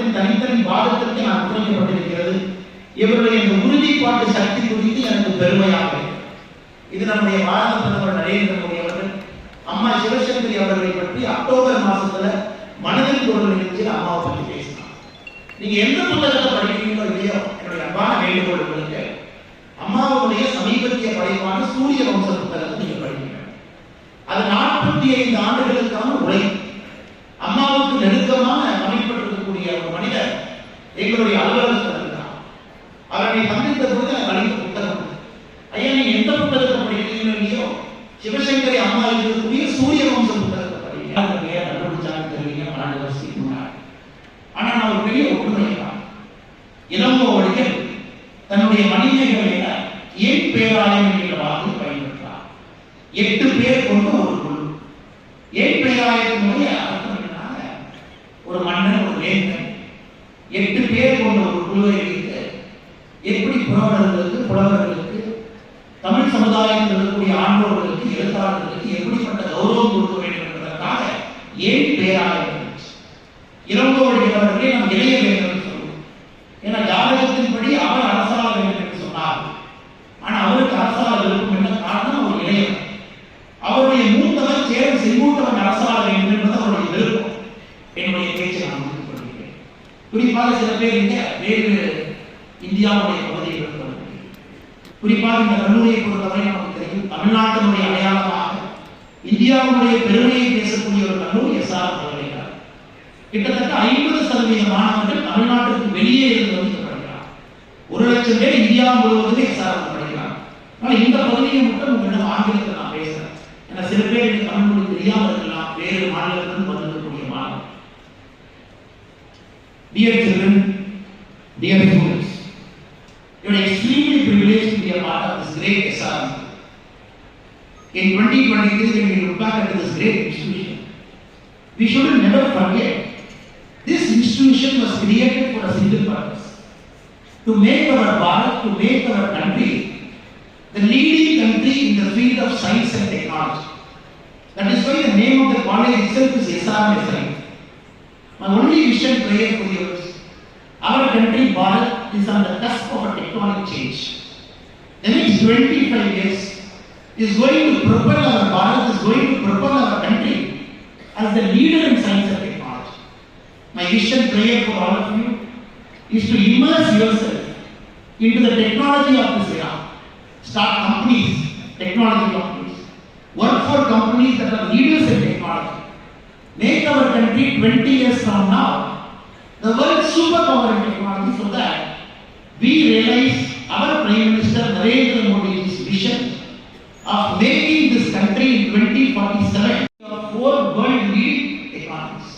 அவர்களின் தனித்தனி வாதத்திற்கு நான் முன்வைக்கப்பட்டிருக்கிறது. இவருடைய இந்த உறுதிப்பாட்டு சக்தி குறித்து எனக்கு பெருமையாக. இது நம்முடைய பாரத பிரதமர் நரேந்திர மோடி அவர்கள் அம்மா சிவசங்கரி அவர்களை பற்றி அக்டோபர் மாசத்துல மனதில் குரல் நிகழ்ச்சியில் அம்மாவை பற்றி பேசினார். நீங்க எந்த புத்தகத்தை படிக்கிறீங்களோ இல்லையோ, என்னுடைய அன்பான வேண்டுகோள் உங்களுக்கு, அம்மாவுடைய சமீபத்திய படைப்பான சூரிய வம்ச புத்தகத்தை நீங்க படிக்கணும். அது 45 ஆண்டுகளுக்கான உரை. அம்மாவுக்கு நெருக்கமான அமைப்பட்டிருக்கக்கூடிய ஒரு மனிதர் எங்களுடைய அலுவலகத்தில் இருக்கிறார். அவரை சந்தித்த பொழுது எனக்கு அளித்த புத்தகம், ஐயா நீங்க எந்த புத்தகத்தை படிக்கிறீங்களோ இல்லையோ, சிவசங்கரி அம்மா இருக்கக்கூடிய சூரிய வம்ச புத்தகத்தை படிங்க. கண்டுபிடிச்சாங்க தெரியுங்க 12 வருஷத்துக்கு முன்னாடி. ஆனா நான் ஒரு பெரிய ஒற்றுமை தான். இளங்கோவடிகள் தன்னுடைய மணிமேகலையில ஏன் பேராயம் என்கிற வார்த்தை பயன்படுத்தார். 8 பேர் கொண்ட ஒரு குழு. ஏன் பேராயத்தினுடைய அர்த்தம் என்னன்னாங்க, ஒரு மன்னன் ஒரு வேந்தன் 8 பேர் கொண்ட ஒரு குழுவை வைத்து எப்படி புலவர்களுக்கு தமிழ் சமுதாயத்தில் இருக்கக்கூடிய ஆண்டோர்களுக்கு எழுத்தாளர்களுக்கு எப்படிப்பட்ட கௌரவம் கொடுக்க வேண்டும் என்பதற்காக ஏன் பேராயம். இளங்கோவடிகள் அவர்களே நாம் இளைய வேந்தன் சொல்லுவோம். ஏன்னா ஜாதகத்தின்படி அவர் அரசாள வேண்டும் என்று சொன்னார். ஆனா அவருக்கு அரசாள விருப்பம் என்ன காரணம், அவர் இளையவர். அவருடைய மூத்தவர் சேர செங்கூட்டவன் அரசாள வேண்டும் என்பது அவருடைய விருப்பம். என்னுடைய பேச்சை நான் முடித்துக் கொள்கிறேன். குறிப்பாக சில பேர் இங்க வேறு இந்தியாவுடைய பகுதியில் இருக்கிறவர்கள், குறிப்பாக இந்த கல்லூரியை பொறுத்தவரை நமக்கு தெரியும், தமிழ்நாட்டினுடைய அடையாளமாக இந்தியாவுடைய பெருமையை பேசக்கூடிய ஒரு கல்லூரி எஸ்ஆர் பல்கலைக்கழகம். கிட்டத்தட்ட 50% மாணவர்கள் தமிழ்நாட்டுக்கு வெளியே இருந்து வந்து படிக்கிறார். 1 லட்சம் பேர் இந்தியா முழுவதும் எஸ்ஆர் படிக்கிறார். ஆனால் இந்த பகுதியை மட்டும் உங்களிடம் ஆங்கிலத்தில் நான் பேசுறேன். ஏன்னா சில பேர் இந்த தமிழ் மொழி தெரியாமல் இருக்கலாம், வேறு மாநிலத்திலிருந்து வந்திருக்கக்கூடிய மாணவர்கள். Dear children, dear students, you are extremely privileged to be a part of this great SR. In 2023, when we look back at this great institution, we should never forget this institution was created for a single purpose: to make our Bharat, to make our country the leading country in the field of science and technology. That is why the name of the college itself is SRSI. My only vision prayer for you is, our country Bharat is on the cusp of a tectonic change. The next 25 years is going to propel our Bharat, is going to propel our country as the leader in science and technology. My vision prayer for all of you is to immerse yourself into the technology of this era. Start companies, technology companies. Work for companies that are leaders in technology. Make our country 20 years from now the world's superpower in technology, so that we realize our Prime Minister Narendra Modi's vision of making this country in 2047 of 4 world leading economies.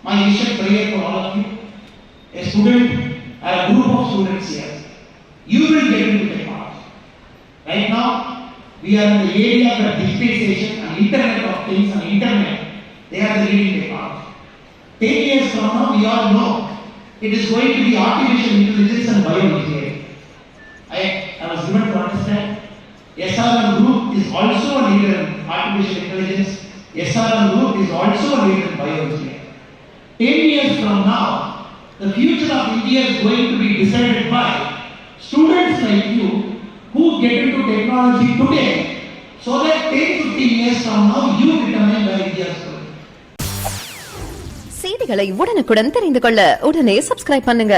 My vision prayer for all of you, a student, a group of students here, you will get into technology. Right now, we are in the area of digitization and Internet of Things and Internet. They are the leading technology. 10 years from now, we all know it is going to be artificial intelligence and bioengineering. I was given to understand SRM Group is also a leader in artificial intelligence. SRM Group is also a leader in bioengineering. 10 years from now, the future of India is going to be decided by students like you who get into technology today, so that 10-15 years from now, you determine where India is going. செய்திகளை உடனுக்குடன் தெரிந்து கொள்ள உடனே subscribe பண்ணுங்க.